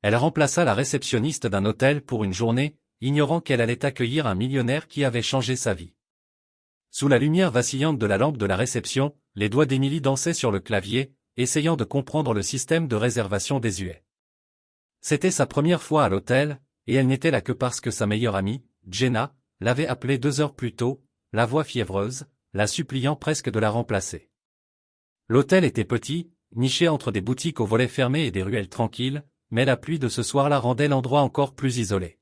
Elle remplaça la réceptionniste d'un hôtel pour une journée, ignorant qu'elle allait accueillir un millionnaire qui avait changé sa vie. Sous la lumière vacillante de la lampe de la réception, les doigts d'Emily dansaient sur le clavier, essayant de comprendre le système de réservation désuet. C'était sa première fois à l'hôtel, et elle n'était là que parce que sa meilleure amie, Jenna, l'avait appelée 2 heures plus tôt, la voix fiévreuse, la suppliant presque de la remplacer. L'hôtel était petit, niché entre des boutiques aux volets fermés et des ruelles tranquilles, mais la pluie de ce soir-là rendait l'endroit encore plus isolé.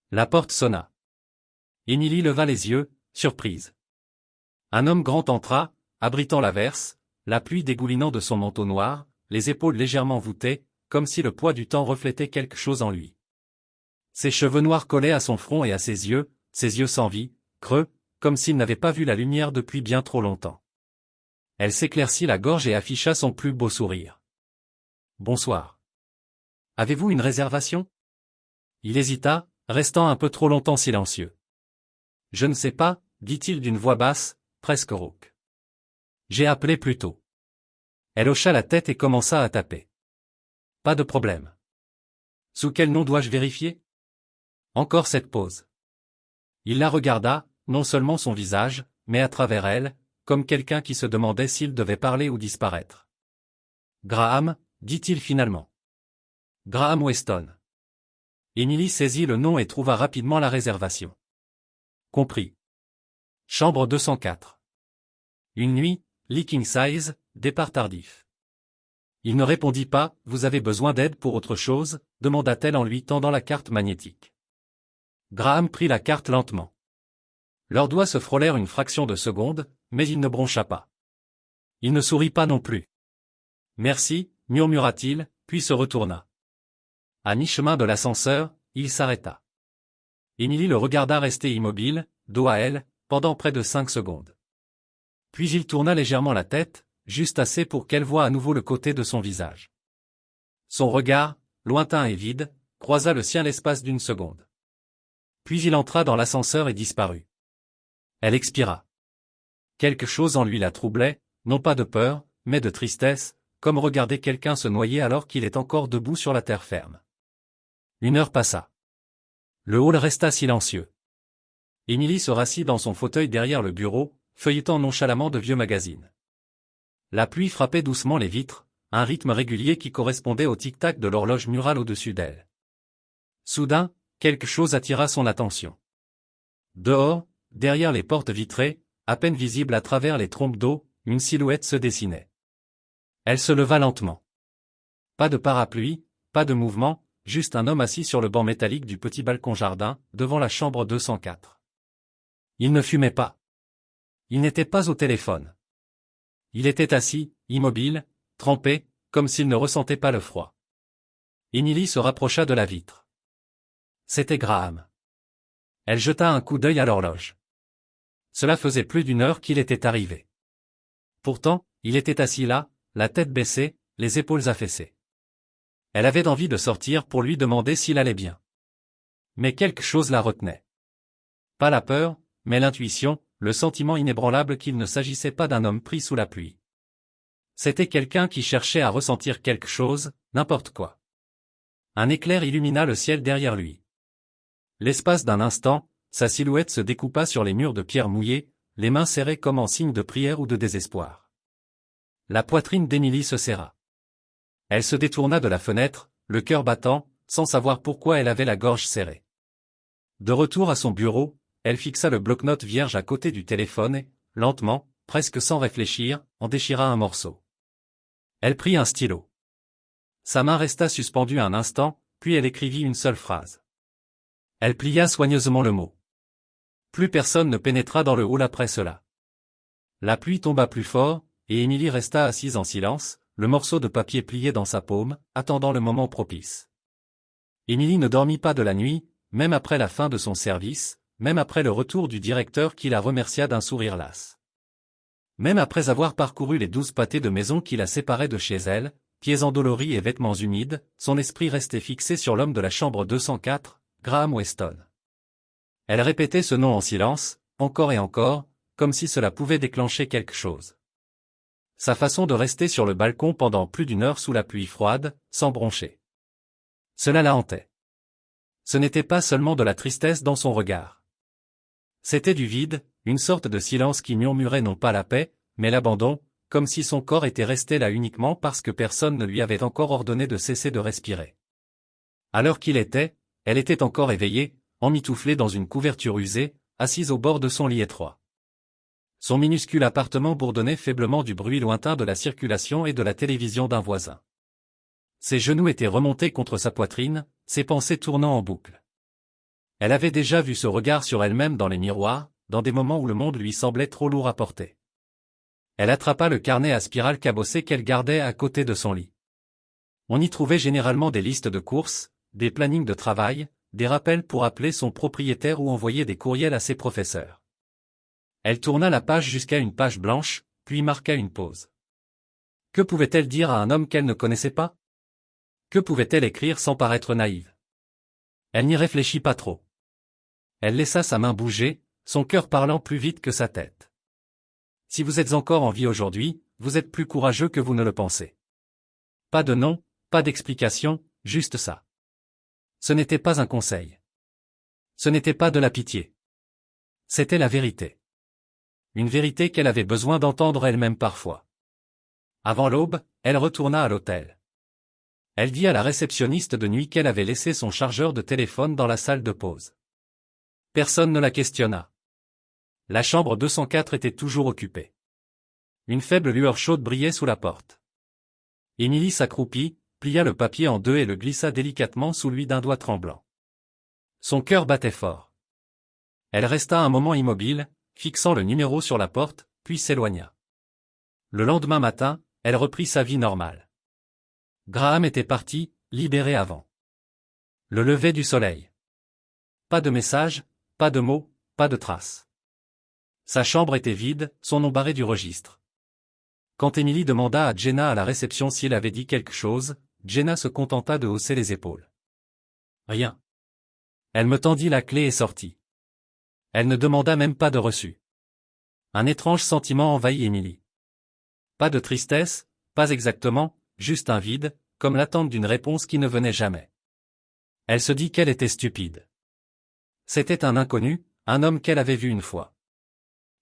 La porte sonna. Emily leva les yeux, surprise. Un homme grand entra, abritant l'averse, la pluie dégoulinant de son manteau noir, les épaules légèrement voûtées, comme si le poids du temps reflétait quelque chose en lui. Ses cheveux noirs collaient à son front et à ses yeux sans vie, creux, comme s'il n'avait pas vu la lumière depuis bien trop longtemps. Elle s'éclaircit la gorge et afficha son plus beau sourire. « Bonsoir. Avez-vous une réservation ?» Il hésita, restant un peu trop longtemps silencieux. « Je ne sais pas, » dit-il d'une voix basse, presque rauque. « J'ai appelé plus tôt. » Elle hocha la tête et commença à taper. « Pas de problème. Sous quel nom dois-je vérifier ? » Encore cette pause. Il la regarda, non seulement son visage, mais à travers elle, comme quelqu'un qui se demandait s'il devait parler ou disparaître. « Graham, » dit-il finalement. « Graham Weston. » Emily saisit le nom et trouva rapidement la réservation. Compris. Chambre 204. Une nuit, lit king size, départ tardif. Il ne répondit pas. « Vous avez besoin d'aide pour autre chose ?» demanda-t-elle en lui tendant la carte magnétique. Graham prit la carte lentement. Leurs doigts se frôlèrent une fraction de seconde, mais il ne broncha pas. Il ne sourit pas non plus. « Merci » murmura-t-il, puis se retourna. À mi-chemin de l'ascenseur, il s'arrêta. Emily le regarda rester immobile, dos à elle, pendant près de 5 secondes. Puis il tourna légèrement la tête, juste assez pour qu'elle voie à nouveau le côté de son visage. Son regard, lointain et vide, croisa le sien l'espace d'une seconde. Puis il entra dans l'ascenseur et disparut. Elle expira. Quelque chose en lui la troublait, non pas de peur, mais de tristesse, comme regarder quelqu'un se noyer alors qu'il est encore debout sur la terre ferme. 1 heure passa. Le hall resta silencieux. Emily se rassit dans son fauteuil derrière le bureau, feuilletant nonchalamment de vieux magazines. La pluie frappait doucement les vitres, un rythme régulier qui correspondait au tic-tac de l'horloge murale au-dessus d'elle. Soudain, quelque chose attira son attention. Dehors, derrière les portes vitrées, à peine visibles à travers les trompes d'eau, une silhouette se dessinait. Elle se leva lentement. Pas de parapluie, pas de mouvement, juste un homme assis sur le banc métallique du petit balcon-jardin, devant la chambre 204. Il ne fumait pas. Il n'était pas au téléphone. Il était assis, immobile, trempé, comme s'il ne ressentait pas le froid. Emily se rapprocha de la vitre. C'était Graham. Elle jeta un coup d'œil à l'horloge. Cela faisait plus d'1 heure qu'il était arrivé. Pourtant, il était assis là, la tête baissée, les épaules affaissées. Elle avait envie de sortir pour lui demander s'il allait bien. Mais quelque chose la retenait. Pas la peur, mais l'intuition, le sentiment inébranlable qu'il ne s'agissait pas d'un homme pris sous la pluie. C'était quelqu'un qui cherchait à ressentir quelque chose, n'importe quoi. Un éclair illumina le ciel derrière lui. L'espace d'un instant, sa silhouette se découpa sur les murs de pierre mouillée, les mains serrées comme en signe de prière ou de désespoir. La poitrine d'Emily se serra. Elle se détourna de la fenêtre, le cœur battant, sans savoir pourquoi elle avait la gorge serrée. De retour à son bureau, elle fixa le bloc-notes vierge à côté du téléphone et, lentement, presque sans réfléchir, en déchira un morceau. Elle prit un stylo. Sa main resta suspendue un instant, puis elle écrivit une seule phrase. Elle plia soigneusement le mot. Plus personne ne pénétra dans le hall après cela. La pluie tomba plus fort, et Emily resta assise en silence, le morceau de papier plié dans sa paume, attendant le moment propice. Emily ne dormit pas de la nuit, même après la fin de son service, même après le retour du directeur qui la remercia d'un sourire las. Même après avoir parcouru les 12 pâtés de maison qui la séparaient de chez elle, pieds endoloris et vêtements humides, son esprit restait fixé sur l'homme de la chambre 204, Graham Weston. Elle répétait ce nom en silence, encore et encore, comme si cela pouvait déclencher quelque chose. Sa façon de rester sur le balcon pendant plus d'1 heure sous la pluie froide, sans broncher. Cela la hantait. Ce n'était pas seulement de la tristesse dans son regard. C'était du vide, une sorte de silence qui murmurait non pas la paix, mais l'abandon, comme si son corps était resté là uniquement parce que personne ne lui avait encore ordonné de cesser de respirer. À l'heure qu'il était, elle était encore éveillée, emmitouflée dans une couverture usée, assise au bord de son lit étroit. Son minuscule appartement bourdonnait faiblement du bruit lointain de la circulation et de la télévision d'un voisin. Ses genoux étaient remontés contre sa poitrine, ses pensées tournant en boucle. Elle avait déjà vu ce regard sur elle-même dans les miroirs, dans des moments où le monde lui semblait trop lourd à porter. Elle attrapa le carnet à spirale cabossé qu'elle gardait à côté de son lit. On y trouvait généralement des listes de courses, des plannings de travail, des rappels pour appeler son propriétaire ou envoyer des courriels à ses professeurs. Elle tourna la page jusqu'à une page blanche, puis marqua une pause. Que pouvait-elle dire à un homme qu'elle ne connaissait pas? Que pouvait-elle écrire sans paraître naïve? Elle n'y réfléchit pas trop. Elle laissa sa main bouger, son cœur parlant plus vite que sa tête. Si vous êtes encore en vie aujourd'hui, vous êtes plus courageux que vous ne le pensez. Pas de nom, pas d'explication, juste ça. Ce n'était pas un conseil. Ce n'était pas de la pitié. C'était la vérité. Une vérité qu'elle avait besoin d'entendre elle-même parfois. Avant l'aube, elle retourna à l'hôtel. Elle dit à la réceptionniste de nuit qu'elle avait laissé son chargeur de téléphone dans la salle de pause. Personne ne la questionna. La chambre 204 était toujours occupée. Une faible lueur chaude brillait sous la porte. Émilie s'accroupit, plia le papier en deux et le glissa délicatement sous lui d'un doigt tremblant. Son cœur battait fort. Elle resta un moment immobile, fixant le numéro sur la porte, puis s'éloigna. Le lendemain matin, elle reprit sa vie normale. Graham était parti, libéré avant le lever du soleil. Pas de message, pas de mots, pas de traces. Sa chambre était vide, son nom barré du registre. Quand Emily demanda à Jenna à la réception s'il avait dit quelque chose, Jenna se contenta de hausser les épaules. Rien. Elle me tendit la clé et sortit. Elle ne demanda même pas de reçu. Un étrange sentiment envahit Emily. Pas de tristesse, pas exactement, juste un vide, comme l'attente d'une réponse qui ne venait jamais. Elle se dit qu'elle était stupide. C'était un inconnu, un homme qu'elle avait vu une fois.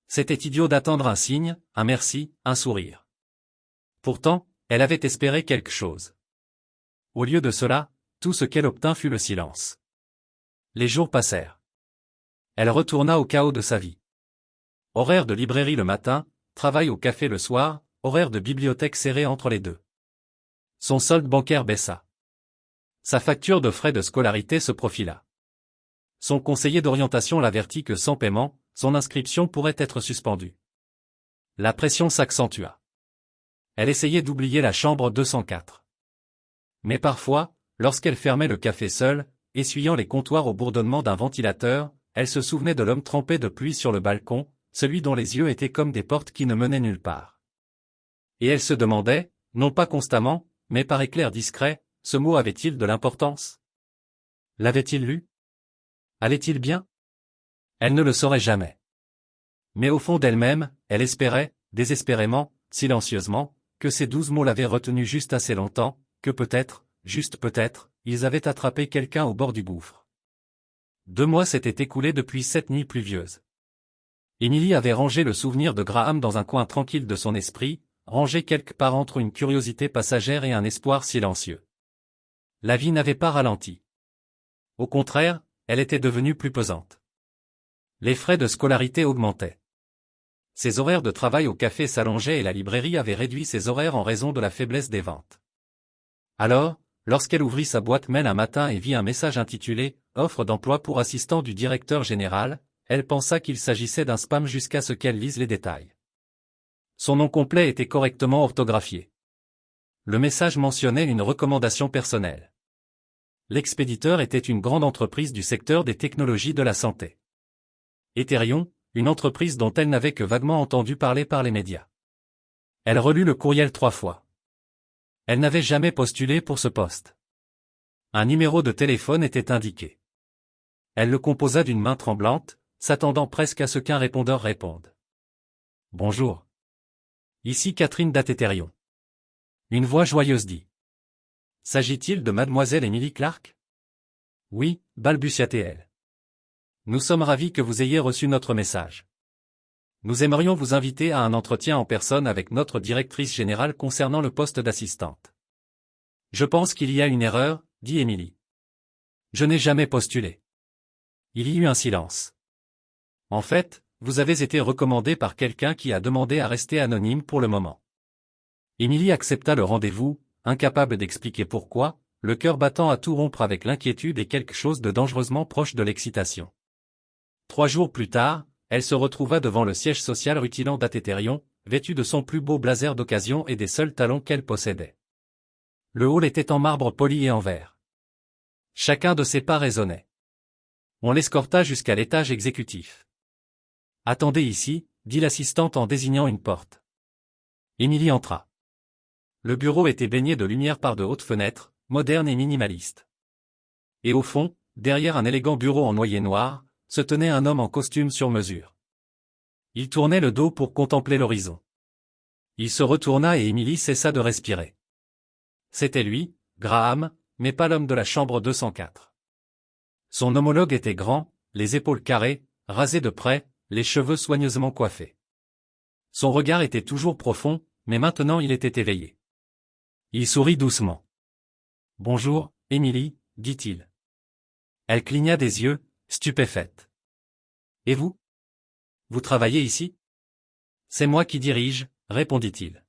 C'était idiot d'attendre un signe, un merci, un sourire. Pourtant, elle avait espéré quelque chose. Au lieu de cela, tout ce qu'elle obtint fut le silence. Les jours passèrent. Elle retourna au chaos de sa vie. Horaire de librairie le matin, travail au café le soir, horaire de bibliothèque serré entre les deux. Son solde bancaire baissa. Sa facture de frais de scolarité se profila. Son conseiller d'orientation l'avertit que sans paiement, son inscription pourrait être suspendue. La pression s'accentua. Elle essayait d'oublier la chambre 204. Mais parfois, lorsqu'elle fermait le café seule, essuyant les comptoirs au bourdonnement d'un ventilateur, elle se souvenait de l'homme trempé de pluie sur le balcon, celui dont les yeux étaient comme des portes qui ne menaient nulle part. Et elle se demandait, non pas constamment, mais par éclairs discrets, ce mot avait-il de l'importance? L'avait-il lu? Allait-il bien? Elle ne le saurait jamais. Mais au fond d'elle-même, elle espérait, désespérément, silencieusement, que ces 12 mots l'avaient retenu juste assez longtemps, que peut-être, juste peut-être, ils avaient attrapé quelqu'un au bord du gouffre. 2 mois s'étaient écoulés depuis cette nuit pluvieuse. Emily avait rangé le souvenir de Graham dans un coin tranquille de son esprit, rangé quelque part entre une curiosité passagère et un espoir silencieux. La vie n'avait pas ralenti. Au contraire, elle était devenue plus pesante. Les frais de scolarité augmentaient. Ses horaires de travail au café s'allongeaient et la librairie avait réduit ses horaires en raison de la faiblesse des ventes. Alors, lorsqu'elle ouvrit sa boîte mail un matin et vit un message intitulé « Offre d'emploi pour assistant du directeur général », elle pensa qu'il s'agissait d'un spam jusqu'à ce qu'elle lise les détails. Son nom complet était correctement orthographié. Le message mentionnait une recommandation personnelle. L'expéditeur était une grande entreprise du secteur des technologies de la santé. Eterion, une entreprise dont elle n'avait que vaguement entendu parler par les médias. Elle relut le courriel 3 fois. Elle n'avait jamais postulé pour ce poste. Un numéro de téléphone était indiqué. Elle le composa d'une main tremblante, s'attendant presque à ce qu'un répondeur réponde. Bonjour. Ici Catherine d'Eterion. Une voix joyeuse dit. S'agit-il de mademoiselle Emily Clark? Oui, balbutia-t-elle. Nous sommes ravis que vous ayez reçu notre message. Nous aimerions vous inviter à un entretien en personne avec notre directrice générale concernant le poste d'assistante. Je pense qu'il y a une erreur, dit Emily. Je n'ai jamais postulé. Il y eut un silence. En fait, vous avez été recommandé par quelqu'un qui a demandé à rester anonyme pour le moment. Emily accepta le rendez-vous, incapable d'expliquer pourquoi, le cœur battant à tout rompre avec l'inquiétude et quelque chose de dangereusement proche de l'excitation. 3 jours plus tard, elle se retrouva devant le siège social rutilant d'Athéterion, vêtue de son plus beau blazer d'occasion et des seuls talons qu'elle possédait. Le hall était en marbre poli et en verre. Chacun de ses pas résonnait. On l'escorta jusqu'à l'étage exécutif. « Attendez ici », dit l'assistante en désignant une porte. Emily entra. Le bureau était baigné de lumière par de hautes fenêtres, modernes et minimalistes. Et au fond, derrière un élégant bureau en noyer noir, se tenait un homme en costume sur mesure. Il tournait le dos pour contempler l'horizon. Il se retourna et Emily cessa de respirer. C'était lui, Graham, mais pas l'homme de la chambre 204. Son homologue était grand, les épaules carrées, rasées de près, les cheveux soigneusement coiffés. Son regard était toujours profond, mais maintenant il était éveillé. Il sourit doucement. « Bonjour, Emily, dit-il. Elle cligna des yeux, stupéfaite. « Et vous? Vous travaillez ici? » « C'est moi qui dirige, » répondit-il.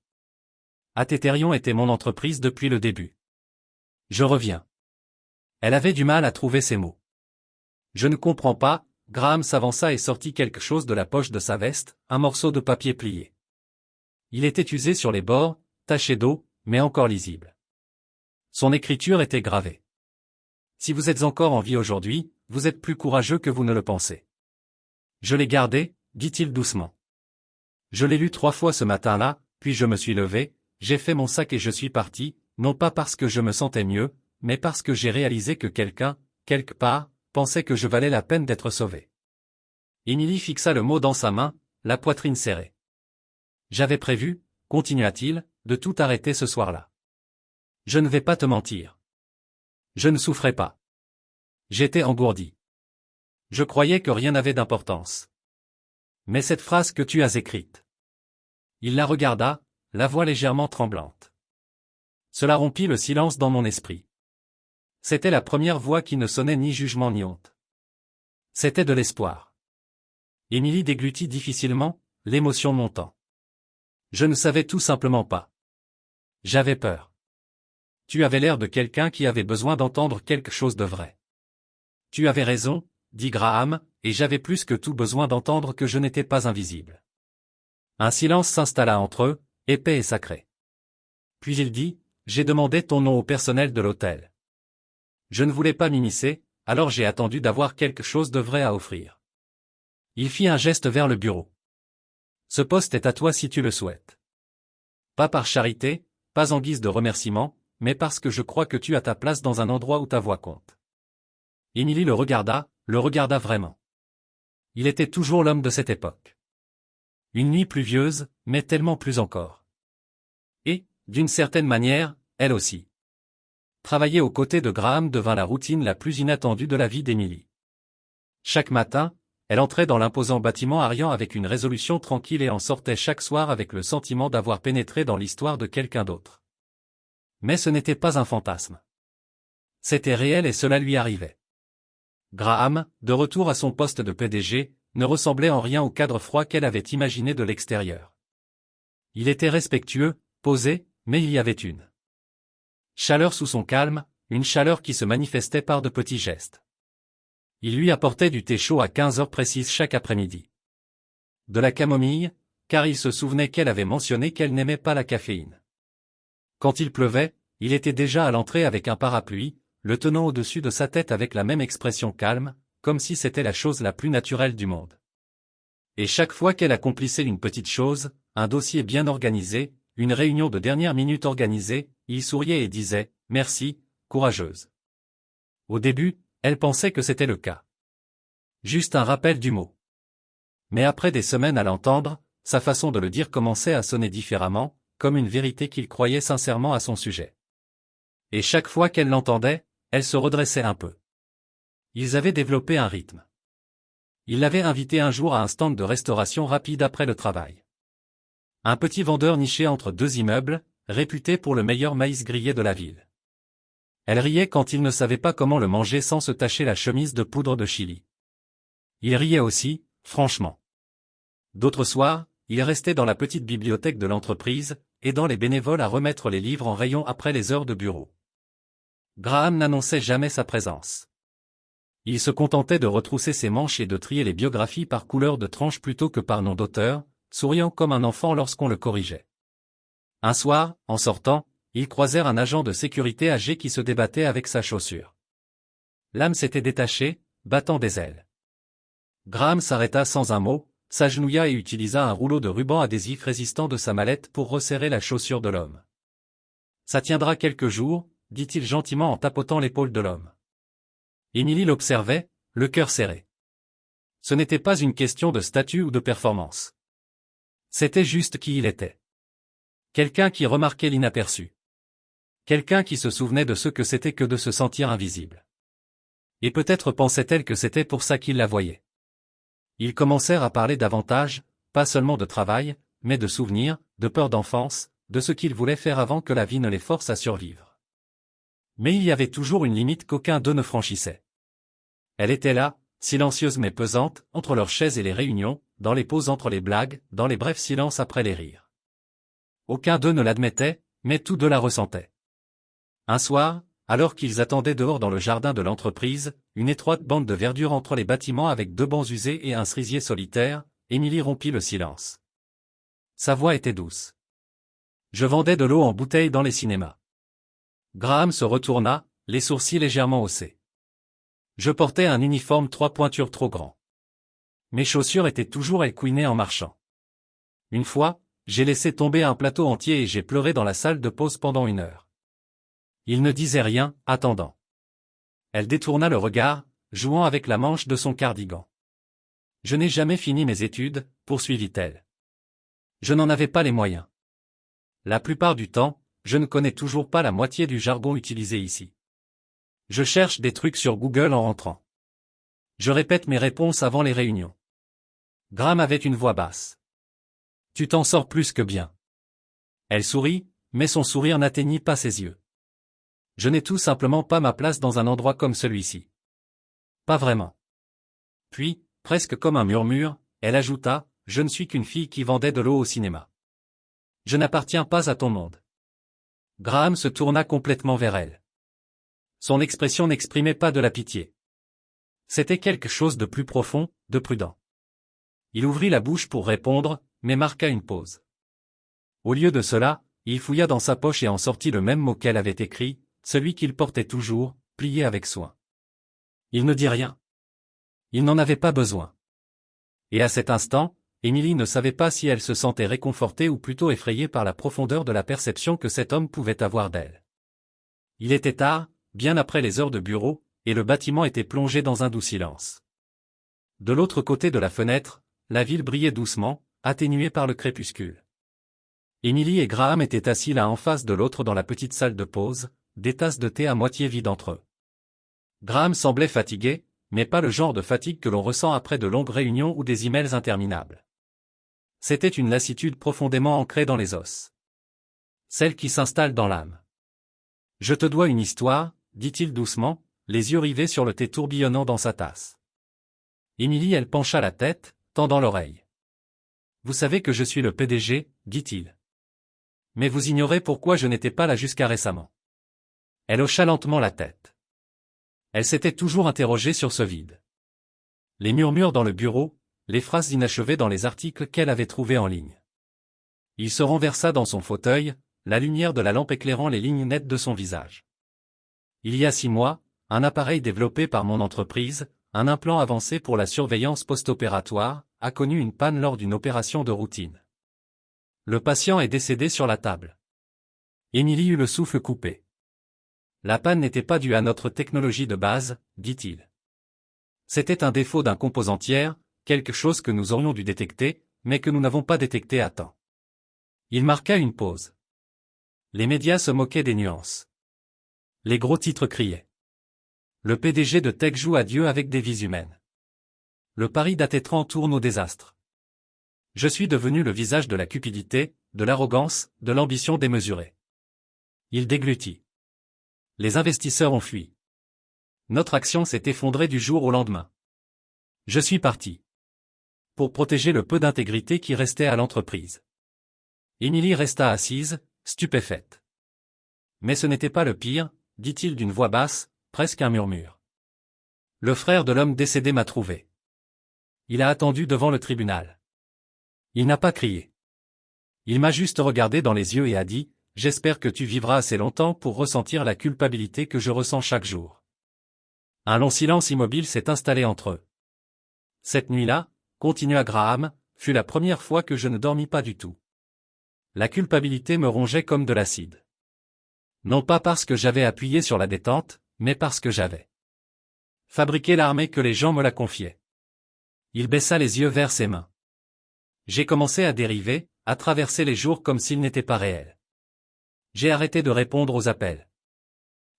« Athéterion était mon entreprise depuis le début. Je reviens. » Elle avait du mal à trouver ses mots. « Je ne comprends pas. » Graham s'avança et sortit quelque chose de la poche de sa veste, un morceau de papier plié. Il était usé sur les bords, taché d'eau, mais encore lisible. Son écriture était gravée. « Si vous êtes encore en vie aujourd'hui, vous êtes plus courageux que vous ne le pensez. » « Je l'ai gardé, » dit-il doucement. « Je l'ai lu 3 fois ce matin-là, puis je me suis levé, j'ai fait mon sac et je suis parti, non pas parce que je me sentais mieux, mais parce que j'ai réalisé que quelqu'un, quelque part, pensait que je valais la peine d'être sauvé. » Emily fixa le mot dans sa main, la poitrine serrée. « J'avais prévu, » continua-t-il, « de tout arrêter ce soir-là. Je ne vais pas te mentir. Je ne souffrais pas. J'étais engourdi. Je croyais que rien n'avait d'importance. Mais cette phrase que tu as écrite. » Il la regarda, la voix légèrement tremblante. Cela rompit le silence dans mon esprit. C'était la première voix qui ne sonnait ni jugement ni honte. C'était de l'espoir. Emily déglutit difficilement, l'émotion montant. Je ne savais tout simplement pas. J'avais peur. Tu avais l'air de quelqu'un qui avait besoin d'entendre quelque chose de vrai. Tu avais raison, dit Graham, et j'avais plus que tout besoin d'entendre que je n'étais pas invisible. Un silence s'installa entre eux, épais et sacré. Puis il dit, j'ai demandé ton nom au personnel de l'hôtel. Je ne voulais pas m'immiscer, alors j'ai attendu d'avoir quelque chose de vrai à offrir. Il fit un geste vers le bureau. Ce poste est à toi si tu le souhaites. Pas par charité, pas en guise de remerciement, mais parce que je crois que tu as ta place dans un endroit où ta voix compte. Emily le regarda vraiment. Il était toujours l'homme de cette époque. Une nuit pluvieuse, mais tellement plus encore. Et, d'une certaine manière, elle aussi. Travailler aux côtés de Graham devint la routine la plus inattendue de la vie d'Emily. Chaque matin, elle entrait dans l'imposant bâtiment Arian avec une résolution tranquille et en sortait chaque soir avec le sentiment d'avoir pénétré dans l'histoire de quelqu'un d'autre. Mais ce n'était pas un fantasme. C'était réel et cela lui arrivait. Graham, de retour à son poste de PDG, ne ressemblait en rien au cadre froid qu'elle avait imaginé de l'extérieur. Il était respectueux, posé, mais il y avait une chaleur sous son calme, une chaleur qui se manifestait par de petits gestes. Il lui apportait du thé chaud à 15 heures précises chaque après-midi. De la camomille, car il se souvenait qu'elle avait mentionné qu'elle n'aimait pas la caféine. Quand il pleuvait, il était déjà à l'entrée avec un parapluie, le tenant au-dessus de sa tête avec la même expression calme, comme si c'était la chose la plus naturelle du monde. Et chaque fois qu'elle accomplissait une petite chose, un dossier bien organisé, une réunion de dernière minute organisée, il souriait et disait « Merci, courageuse ». Au début, elle pensait que c'était le cas. Juste un rappel du mot. Mais après des semaines à l'entendre, sa façon de le dire commençait à sonner différemment, comme une vérité qu'il croyait sincèrement à son sujet. Et chaque fois qu'elle l'entendait, elle se redressait un peu. Ils avaient développé un rythme. Il l'avait invité un jour à un stand de restauration rapide après le travail. Un petit vendeur niché entre deux immeubles, réputé pour le meilleur maïs grillé de la ville. Elle riait quand il ne savait pas comment le manger sans se tacher la chemise de poudre de chili. Il riait aussi, franchement. D'autres soirs, il restait dans la petite bibliothèque de l'entreprise, aidant les bénévoles à remettre les livres en rayon après les heures de bureau. Graham n'annonçait jamais sa présence. Il se contentait de retrousser ses manches et de trier les biographies par couleur de tranche plutôt que par nom d'auteur, souriant comme un enfant lorsqu'on le corrigeait. Un soir, en sortant, ils croisèrent un agent de sécurité âgé qui se débattait avec sa chaussure. L'âme s'était détachée, battant des ailes. Graham s'arrêta sans un mot, s'agenouilla et utilisa un rouleau de ruban adhésif résistant de sa mallette pour resserrer la chaussure de l'homme. Ça tiendra quelques jours, dit-il gentiment en tapotant l'épaule de l'homme. Émilie l'observait, le cœur serré. Ce n'était pas une question de statut ou de performance. C'était juste qui il était. Quelqu'un qui remarquait l'inaperçu. Quelqu'un qui se souvenait de ce que c'était que de se sentir invisible. Et peut-être pensait-elle que c'était pour ça qu'il la voyait. Ils commencèrent à parler davantage, pas seulement de travail, mais de souvenirs, de peurs d'enfance, de ce qu'ils voulaient faire avant que la vie ne les force à survivre. Mais il y avait toujours une limite qu'aucun d'eux ne franchissait. Elle était là, silencieuse mais pesante, entre leurs chaises et les réunions, dans les pauses entre les blagues, dans les brefs silences après les rires. Aucun d'eux ne l'admettait, mais tous deux la ressentaient. Un soir, alors qu'ils attendaient dehors dans le jardin de l'entreprise, une étroite bande de verdure entre les bâtiments avec deux bancs usés et un cerisier solitaire, Émilie rompit le silence. Sa voix était douce. Je vendais de l'eau en bouteille dans les cinémas. Graham se retourna, les sourcils légèrement haussés. Je portais un uniforme 3 pointures trop grand. Mes chaussures étaient toujours écouinées en marchant. Une fois, j'ai laissé tomber un plateau entier et j'ai pleuré dans la salle de pause pendant 1 heure. Il ne disait rien, attendant. Elle détourna le regard, jouant avec la manche de son cardigan. Je n'ai jamais fini mes études, poursuivit-elle. Je n'en avais pas les moyens. La plupart du temps, je ne connais toujours pas la moitié du jargon utilisé ici. Je cherche des trucs sur Google en rentrant. Je répète mes réponses avant les réunions. Graham avait une voix basse. Tu t'en sors plus que bien. Elle sourit, mais son sourire n'atteignit pas ses yeux. Je n'ai tout simplement pas ma place dans un endroit comme celui-ci. Pas vraiment. Puis, presque comme un murmure, elle ajouta, je ne suis qu'une fille qui vendait de l'eau au cinéma. Je n'appartiens pas à ton monde. Graham se tourna complètement vers elle. Son expression n'exprimait pas de la pitié. C'était quelque chose de plus profond, de prudent. Il ouvrit la bouche pour répondre, mais marqua une pause. Au lieu de cela, il fouilla dans sa poche et en sortit le même mot qu'elle avait écrit, celui qu'il portait toujours, plié avec soin. Il ne dit rien. Il n'en avait pas besoin. Et à cet instant, Émilie ne savait pas si elle se sentait réconfortée ou plutôt effrayée par la profondeur de la perception que cet homme pouvait avoir d'elle. Il était tard, bien après les heures de bureau, et le bâtiment était plongé dans un doux silence. De l'autre côté de la fenêtre, la ville brillait doucement, atténuée par le crépuscule. Émilie et Graham étaient assis l'un en face de l'autre dans la petite salle de pause, des tasses de thé à moitié vides entre eux. Graham semblait fatigué, mais pas le genre de fatigue que l'on ressent après de longues réunions ou des emails interminables. C'était une lassitude profondément ancrée dans les os. Celle qui s'installe dans l'âme. Je te dois une histoire, dit-il doucement, les yeux rivés sur le thé tourbillonnant dans sa tasse. Émilie elle pencha la tête, tendant l'oreille. Vous savez que je suis le PDG, dit-il. Mais vous ignorez pourquoi je n'étais pas là jusqu'à récemment. Elle hocha lentement la tête. Elle s'était toujours interrogée sur ce vide. Les murmures dans le bureau, les phrases inachevées dans les articles qu'elle avait trouvés en ligne. Il se renversa dans son fauteuil, la lumière de la lampe éclairant les lignes nettes de son visage. Il y a 6 mois, un appareil développé par mon entreprise, un implant avancé pour la surveillance post-opératoire, a connu une panne lors d'une opération de routine. Le patient est décédé sur la table. Émilie eut le souffle coupé. La panne n'était pas due à notre technologie de base, dit-il. C'était un défaut d'un composant tiers, quelque chose que nous aurions dû détecter, mais que nous n'avons pas détecté à temps. Il marqua une pause. Les médias se moquaient des nuances. Les gros titres criaient. Le PDG de Tech joue à Dieu avec des vies humaines. Le pari d'Atétran tourne au désastre. Je suis devenu le visage de la cupidité, de l'arrogance, de l'ambition démesurée. Il déglutit. Les investisseurs ont fui. Notre action s'est effondrée du jour au lendemain. Je suis parti. Pour protéger le peu d'intégrité qui restait à l'entreprise. Émilie resta assise, stupéfaite. Mais ce n'était pas le pire, dit-il d'une voix basse, presque un murmure. Le frère de l'homme décédé m'a trouvé. Il a attendu devant le tribunal. Il n'a pas crié. Il m'a juste regardé dans les yeux et a dit, « J'espère que tu vivras assez longtemps pour ressentir la culpabilité que je ressens chaque jour. » Un long silence immobile s'est installé entre eux. Cette nuit-là, continua Graham, fut la première fois que je ne dormis pas du tout. La culpabilité me rongeait comme de l'acide. Non pas parce que j'avais appuyé sur la détente, mais parce que j'avais fabriqué l'armée que les gens me la confiaient. Il baissa les yeux vers ses mains. J'ai commencé à dériver, à traverser les jours comme s'ils n'étaient pas réels. J'ai arrêté de répondre aux appels.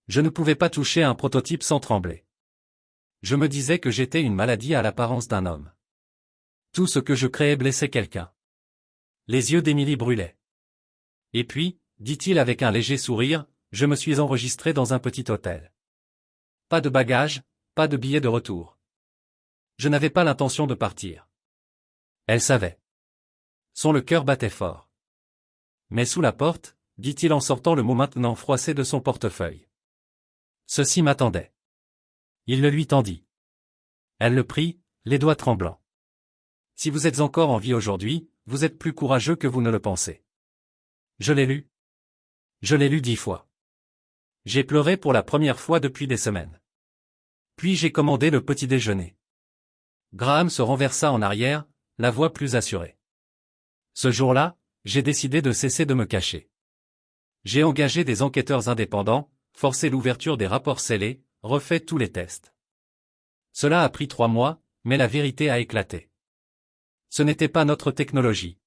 Je ne pouvais pas toucher un prototype sans trembler. Je me disais que j'étais une maladie à l'apparence d'un homme. Tout ce que je créais blessait quelqu'un. Les yeux d'Émilie brûlaient. Et puis, dit-il avec un léger sourire, je me suis enregistré dans un petit hôtel. Pas de bagages, pas de billet de retour. Je n'avais pas l'intention de partir. Elle savait. Son le cœur battait fort. Mais sous la porte, dit-il en sortant le mot maintenant froissé de son portefeuille. Ceci m'attendait. Il le lui tendit. Elle le prit, les doigts tremblants. Si vous êtes encore en vie aujourd'hui, vous êtes plus courageux que vous ne le pensez. Je l'ai lu. Je l'ai lu 10 fois. J'ai pleuré pour la première fois depuis des semaines. Puis j'ai commandé le petit déjeuner. Graham se renversa en arrière, la voix plus assurée. Ce jour-là, j'ai décidé de cesser de me cacher. J'ai engagé des enquêteurs indépendants, forcé l'ouverture des rapports scellés, refait tous les tests. Cela a pris 3 mois, mais la vérité a éclaté. Ce n'était pas notre technologie.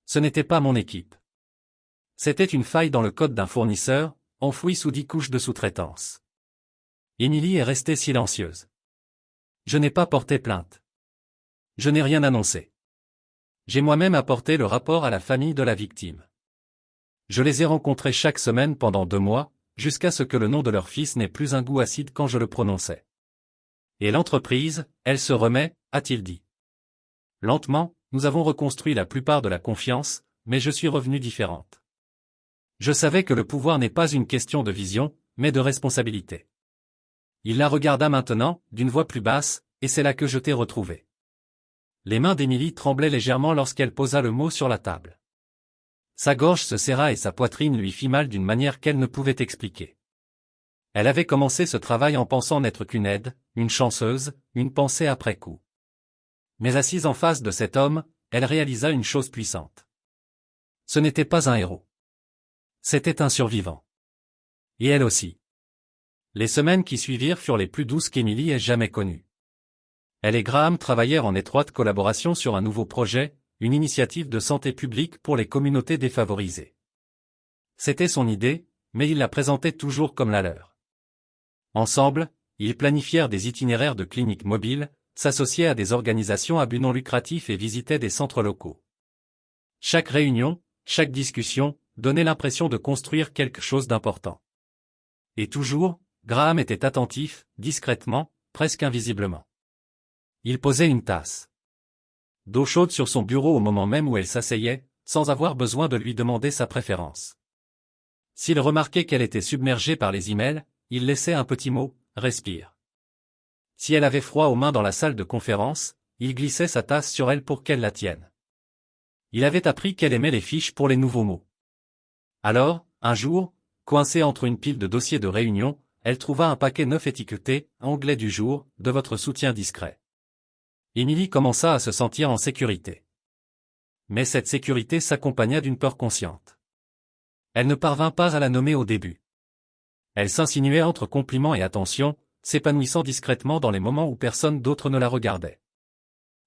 Ce n'était pas mon équipe. C'était une faille dans le code d'un fournisseur, enfouie sous 10 couches de sous-traitance. Émilie est restée silencieuse. Je n'ai pas porté plainte. Je n'ai rien annoncé. J'ai moi-même apporté le rapport à la famille de la victime. Je les ai rencontrés chaque semaine pendant 2 mois, jusqu'à ce que le nom de leur fils n'ait plus un goût acide quand je le prononçais. Et l'entreprise, elle se remet, a-t-il dit. Lentement, nous avons reconstruit la plupart de la confiance, mais je suis revenue différente. Je savais que le pouvoir n'est pas une question de vision, mais de responsabilité. Il la regarda maintenant, d'une voix plus basse, et c'est là que je t'ai retrouvée. Les mains d'Émilie tremblaient légèrement lorsqu'elle posa le mot sur la table. Sa gorge se serra et sa poitrine lui fit mal d'une manière qu'elle ne pouvait expliquer. Elle avait commencé ce travail en pensant n'être qu'une aide, une chanceuse, une pensée après coup. Mais assise en face de cet homme, elle réalisa une chose puissante. Ce n'était pas un héros. C'était un survivant. Et elle aussi. Les semaines qui suivirent furent les plus douces qu'Émilie ait jamais connues. Elle et Graham travaillèrent en étroite collaboration sur un nouveau projet, une initiative de santé publique pour les communautés défavorisées. C'était son idée, mais ils la présentaient toujours comme la leur. Ensemble, ils planifièrent des itinéraires de cliniques mobiles, s'associaient à des organisations à but non lucratif et visitaient des centres locaux. Chaque réunion, chaque discussion, donnait l'impression de construire quelque chose d'important. Et toujours, Graham était attentif, discrètement, presque invisiblement. Il posait une tasse d'eau chaude sur son bureau au moment même où elle s'asseyait, sans avoir besoin de lui demander sa préférence. S'il remarquait qu'elle était submergée par les emails, il laissait un petit mot, « respire ». Si elle avait froid aux mains dans la salle de conférence, il glissait sa tasse sur elle pour qu'elle la tienne. Il avait appris qu'elle aimait les fiches pour les nouveaux mots. Alors, un jour, coincée entre une pile de dossiers de réunion, elle trouva un paquet neuf étiqueté « Anglais du jour » de votre soutien discret. Émilie commença à se sentir en sécurité. Mais cette sécurité s'accompagna d'une peur consciente. Elle ne parvint pas à la nommer au début. Elle s'insinuait entre compliments et attention, s'épanouissant discrètement dans les moments où personne d'autre ne la regardait.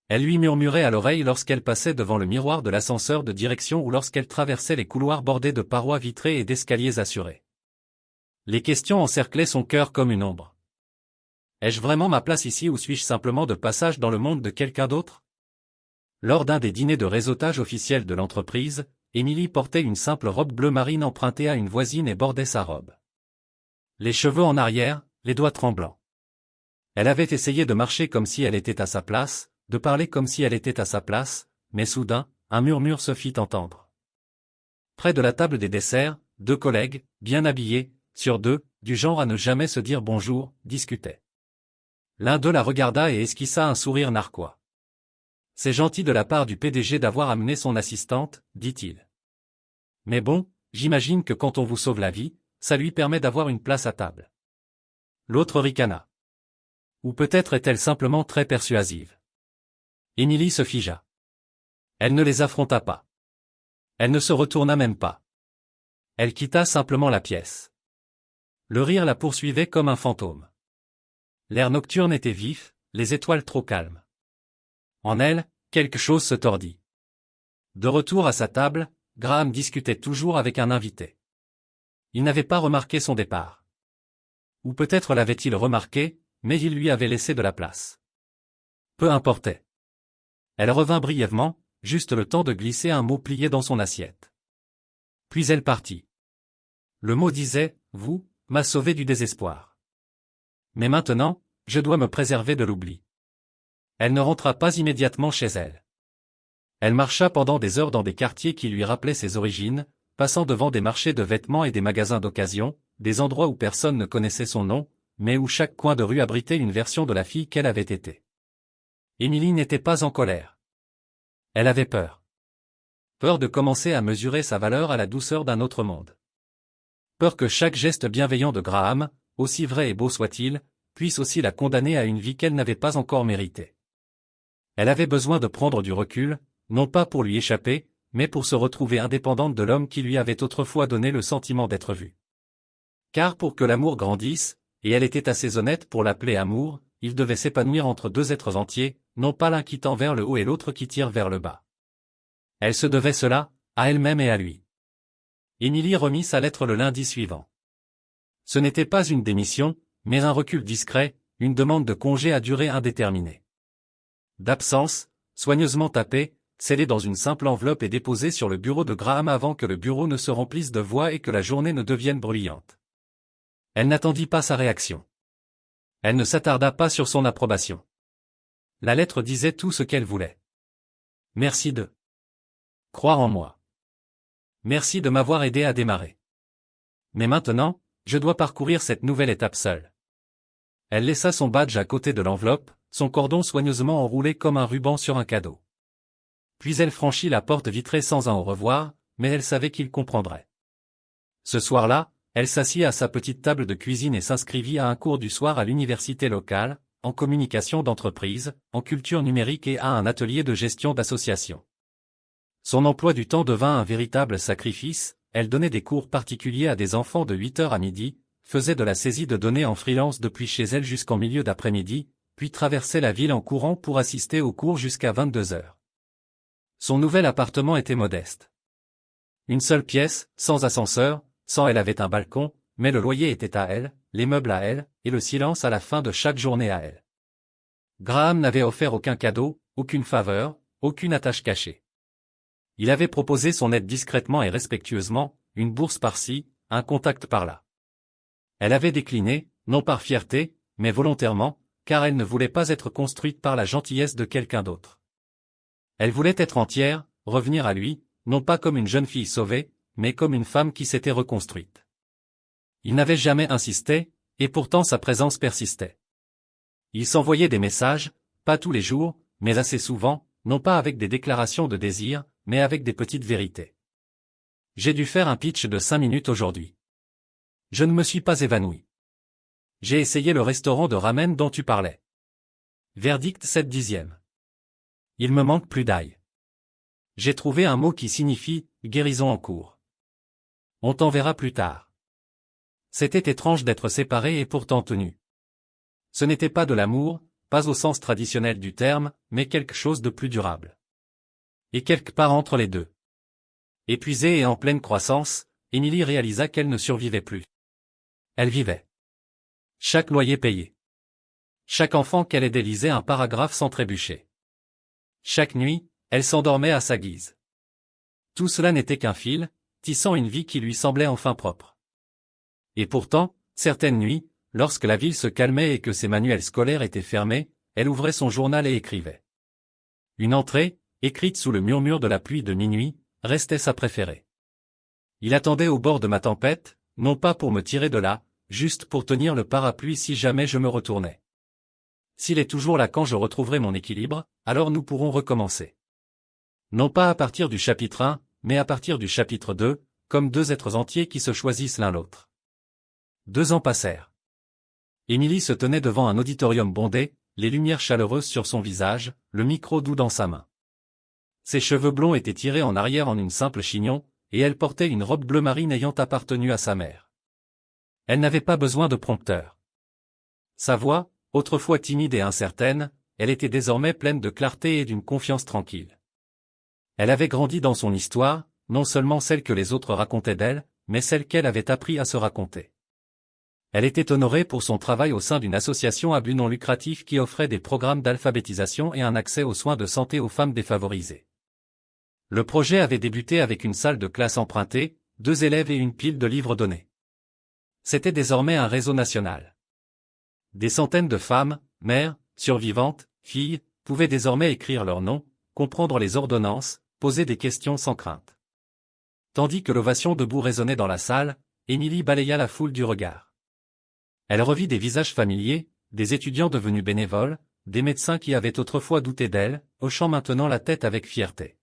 Elle lui murmurait à l'oreille lorsqu'elle passait devant le miroir de l'ascenseur de direction ou lorsqu'elle traversait les couloirs bordés de parois vitrées et d'escaliers assurés. Les questions encerclaient son cœur comme une ombre. Ai-je vraiment ma place ici ou suis-je simplement de passage dans le monde de quelqu'un d'autre? Lors d'un des dîners de réseautage officiel de l'entreprise, Émilie portait une simple robe bleu marine empruntée à une voisine et bordait sa robe. Les cheveux en arrière, les doigts tremblants. Elle avait essayé de marcher comme si elle était à sa place, de parler comme si elle était à sa place, mais soudain, un murmure se fit entendre. Près de la table des desserts, deux collègues, bien habillés, sur deux, du genre à ne jamais se dire bonjour, discutaient. L'un d'eux la regarda et esquissa un sourire narquois. « C'est gentil de la part du PDG d'avoir amené son assistante, dit-il. Mais bon, j'imagine que quand on vous sauve la vie, ça lui permet d'avoir une place à table. » L'autre ricana. Ou peut-être est-elle simplement très persuasive. Émilie se figea. Elle ne les affronta pas. Elle ne se retourna même pas. Elle quitta simplement la pièce. Le rire la poursuivait comme un fantôme. L'air nocturne était vif, les étoiles trop calmes. En elle, quelque chose se tordit. De retour à sa table, Graham discutait toujours avec un invité. Il n'avait pas remarqué son départ. Ou peut-être l'avait-il remarqué, mais il lui avait laissé de la place. Peu importait. Elle revint brièvement, juste le temps de glisser un mot plié dans son assiette. Puis elle partit. Le mot disait, « Vous, m'a sauvé du désespoir. Mais maintenant, je dois me préserver de l'oubli. » Elle ne rentra pas immédiatement chez elle. Elle marcha pendant des heures dans des quartiers qui lui rappelaient ses origines, passant devant des marchés de vêtements et des magasins d'occasion, des endroits où personne ne connaissait son nom, mais où chaque coin de rue abritait une version de la fille qu'elle avait été. Émilie n'était pas en colère. Elle avait peur. Peur de commencer à mesurer sa valeur à la douceur d'un autre monde. Peur que chaque geste bienveillant de Graham, aussi vrai et beau soit-il, puisse aussi la condamner à une vie qu'elle n'avait pas encore méritée. Elle avait besoin de prendre du recul, non pas pour lui échapper, mais pour se retrouver indépendante de l'homme qui lui avait autrefois donné le sentiment d'être vue. Car pour que l'amour grandisse, et elle était assez honnête pour l'appeler amour, il devait s'épanouir entre deux êtres entiers, non pas l'un qui tend vers le haut et l'autre qui tire vers le bas. Elle se devait cela, à elle-même et à lui. Émilie remit sa lettre le lundi suivant. Ce n'était pas une démission, mais un recul discret, une demande de congé à durée indéterminée. D'absence, soigneusement tapée, scellée dans une simple enveloppe et déposée sur le bureau de Graham avant que le bureau ne se remplisse de voix et que la journée ne devienne bruyante. Elle n'attendit pas sa réaction. Elle ne s'attarda pas sur son approbation. La lettre disait tout ce qu'elle voulait. Merci de croire en moi. Merci de m'avoir aidé à démarrer. Mais maintenant, je dois parcourir cette nouvelle étape seule. Elle laissa son badge à côté de l'enveloppe, son cordon soigneusement enroulé comme un ruban sur un cadeau. Puis elle franchit la porte vitrée sans un au revoir, mais elle savait qu'il comprendrait. Ce soir-là, elle s'assit à sa petite table de cuisine et s'inscrivit à un cours du soir à l'université locale, en communication d'entreprise, en culture numérique et à un atelier de gestion d'association. Son emploi du temps devint un véritable sacrifice, elle donnait des cours particuliers à des enfants de 8h à midi, faisait de la saisie de données en freelance depuis chez elle jusqu'en milieu d'après-midi, puis traversait la ville en courant pour assister aux cours jusqu'à 22h. Son nouvel appartement était modeste. Une seule pièce, sans ascenseur, sans elle avait un balcon, mais le loyer était à elle, les meubles à elle, et le silence à la fin de chaque journée à elle. Graham n'avait offert aucun cadeau, aucune faveur, aucune attache cachée. Il avait proposé son aide discrètement et respectueusement, une bourse par-ci, un contact par-là. Elle avait décliné, non par fierté, mais volontairement, car elle ne voulait pas être construite par la gentillesse de quelqu'un d'autre. Elle voulait être entière, revenir à lui, non pas comme une jeune fille sauvée, mais comme une femme qui s'était reconstruite. Il n'avait jamais insisté, et pourtant sa présence persistait. Il s'envoyait des messages, pas tous les jours, mais assez souvent, non pas avec des déclarations de désir, mais avec des petites vérités. J'ai dû faire un pitch de 5 minutes aujourd'hui. Je ne me suis pas évanoui. J'ai essayé le restaurant de ramen dont tu parlais. Verdict 7/10. Il me manque plus d'ail. J'ai trouvé un mot qui signifie « guérison en cours ». On t'enverra plus tard. C'était étrange d'être séparés et pourtant tenus. Ce n'était pas de l'amour, pas au sens traditionnel du terme, mais quelque chose de plus durable. Et quelque part entre les deux. Épuisée et en pleine croissance, Émilie réalisa qu'elle ne survivait plus. Elle vivait. Chaque loyer payé. Chaque enfant qu'elle aidait lisait un paragraphe sans trébucher. Chaque nuit, elle s'endormait à sa guise. Tout cela n'était qu'un fil, tissant une vie qui lui semblait enfin propre. Et pourtant, certaines nuits, lorsque la ville se calmait et que ses manuels scolaires étaient fermés, elle ouvrait son journal et écrivait. Une entrée, écrite sous le murmure de la pluie de minuit, restait sa préférée. Il attendait au bord de ma tempête, non pas pour me tirer de là, juste pour tenir le parapluie si jamais je me retournais. S'il est toujours là quand je retrouverai mon équilibre, alors nous pourrons recommencer. Non pas à partir du chapitre 1, mais à partir du chapitre 2, comme deux êtres entiers qui se choisissent l'un l'autre. 2 ans passèrent. Émilie se tenait devant un auditorium bondé, les lumières chaleureuses sur son visage, le micro doux dans sa main. Ses cheveux blonds étaient tirés en arrière en une simple chignon, et elle portait une robe bleu marine ayant appartenu à sa mère. Elle n'avait pas besoin de prompteur. Sa voix, autrefois timide et incertaine, elle était désormais pleine de clarté et d'une confiance tranquille. Elle avait grandi dans son histoire, non seulement celle que les autres racontaient d'elle, mais celle qu'elle avait appris à se raconter. Elle était honorée pour son travail au sein d'une association à but non lucratif qui offrait des programmes d'alphabétisation et un accès aux soins de santé aux femmes défavorisées. Le projet avait débuté avec une salle de classe empruntée, 2 élèves et une pile de livres donnés. C'était désormais un réseau national. Des centaines de femmes, mères, survivantes, filles, pouvaient désormais écrire leur nom, comprendre les ordonnances, poser des questions sans crainte. Tandis que l'ovation debout résonnait dans la salle, Émilie balaya la foule du regard. Elle revit des visages familiers, des étudiants devenus bénévoles, des médecins qui avaient autrefois douté d'elle, hochant maintenant la tête avec fierté.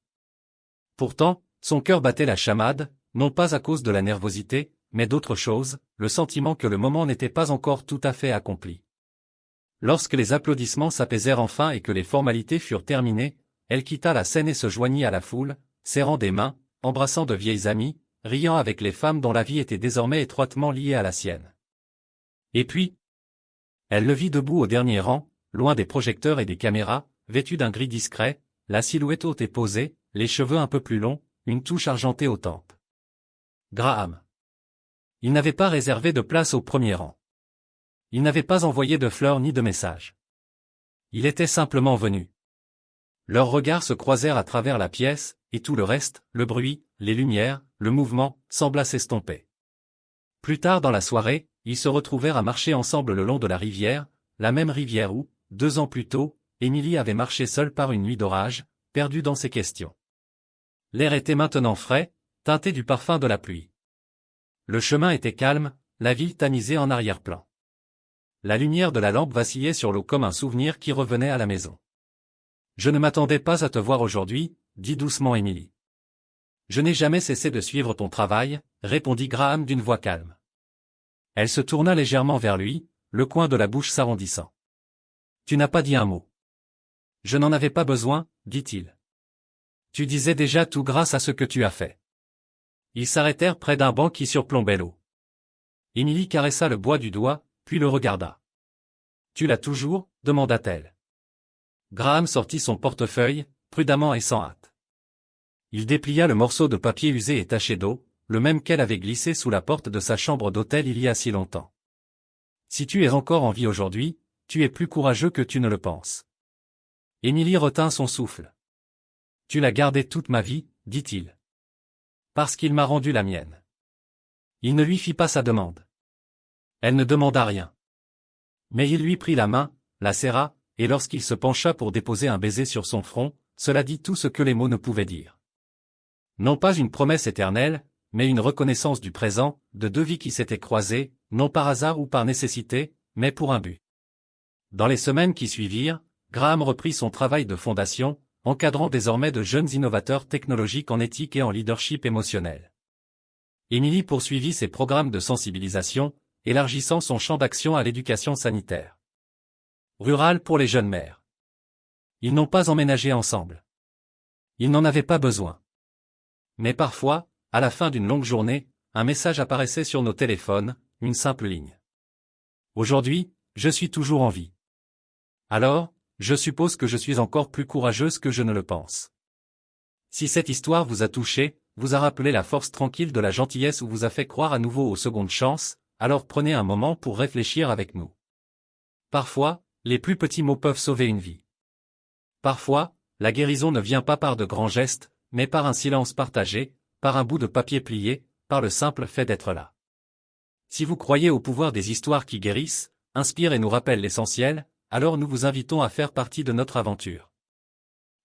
Pourtant, son cœur battait la chamade, non pas à cause de la nervosité, mais d'autre chose, le sentiment que le moment n'était pas encore tout à fait accompli. Lorsque les applaudissements s'apaisèrent enfin et que les formalités furent terminées, elle quitta la scène et se joignit à la foule, serrant des mains, embrassant de vieilles amies, riant avec les femmes dont la vie était désormais étroitement liée à la sienne. Et puis, elle le vit debout au dernier rang, loin des projecteurs et des caméras, vêtu d'un gris discret, la silhouette haute et posée, les cheveux un peu plus longs, une touche argentée aux tempes. Graham. Il n'avait pas réservé de place au premier rang. Il n'avait pas envoyé de fleurs ni de messages. Il était simplement venu. Leurs regards se croisèrent à travers la pièce, et tout le reste, le bruit, les lumières, le mouvement, sembla s'estomper. Plus tard dans la soirée, ils se retrouvèrent à marcher ensemble le long de la rivière, la même rivière où, 2 ans plus tôt, Émilie avait marché seule par une nuit d'orage, perdue dans ses questions. L'air était maintenant frais, teinté du parfum de la pluie. Le chemin était calme, la ville tamisée en arrière-plan. La lumière de la lampe vacillait sur l'eau comme un souvenir qui revenait à la maison. « Je ne m'attendais pas à te voir aujourd'hui, » dit doucement Émilie. « Je n'ai jamais cessé de suivre ton travail, » répondit Graham d'une voix calme. Elle se tourna légèrement vers lui, le coin de la bouche s'arrondissant. « Tu n'as pas dit un mot. »« Je n'en avais pas besoin, » dit-il. « Tu disais déjà tout grâce à ce que tu as fait. » Ils s'arrêtèrent près d'un banc qui surplombait l'eau. Émilie caressa le bois du doigt, puis le regarda. « Tu l'as toujours ?» demanda-t-elle. Graham sortit son portefeuille, prudemment et sans hâte. Il déplia le morceau de papier usé et taché d'eau, le même qu'elle avait glissé sous la porte de sa chambre d'hôtel il y a si longtemps. « Si tu es encore en vie aujourd'hui, tu es plus courageux que tu ne le penses. » Émilie retint son souffle. « Tu l'as gardé toute ma vie, dit-il. Parce qu'il m'a rendu la mienne. » Il ne lui fit pas sa demande. Elle ne demanda rien. Mais il lui prit la main, la serra, et lorsqu'il se pencha pour déposer un baiser sur son front, cela dit tout ce que les mots ne pouvaient dire. Non pas une promesse éternelle, mais une reconnaissance du présent, de 2 vies qui s'étaient croisées, non par hasard ou par nécessité, mais pour un but. Dans les semaines qui suivirent, Graham reprit son travail de fondation, encadrant désormais de jeunes innovateurs technologiques en éthique et en leadership émotionnel. Émilie poursuivit ses programmes de sensibilisation, élargissant son champ d'action à l'éducation sanitaire rurale pour les jeunes mères. Ils n'ont pas emménagé ensemble. Ils n'en avaient pas besoin. Mais parfois, à la fin d'une longue journée, un message apparaissait sur nos téléphones, une simple ligne. Aujourd'hui, je suis toujours en vie. Alors, je suppose que je suis encore plus courageuse que je ne le pense. Si cette histoire vous a touché, vous a rappelé la force tranquille de la gentillesse ou vous a fait croire à nouveau aux secondes chances, alors prenez un moment pour réfléchir avec nous. Parfois, les plus petits mots peuvent sauver une vie. Parfois, la guérison ne vient pas par de grands gestes, mais par un silence partagé, par un bout de papier plié, par le simple fait d'être là. Si vous croyez au pouvoir des histoires qui guérissent, inspirent et nous rappellent l'essentiel, alors nous vous invitons à faire partie de notre aventure.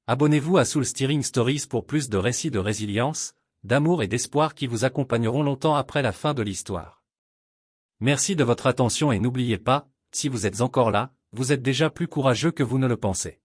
Abonnez-vous à Soul Stirring Stories pour plus de récits de résilience, d'amour et d'espoir qui vous accompagneront longtemps après la fin de l'histoire. Merci de votre attention et n'oubliez pas, si vous êtes encore là, vous êtes déjà plus courageux que vous ne le pensez.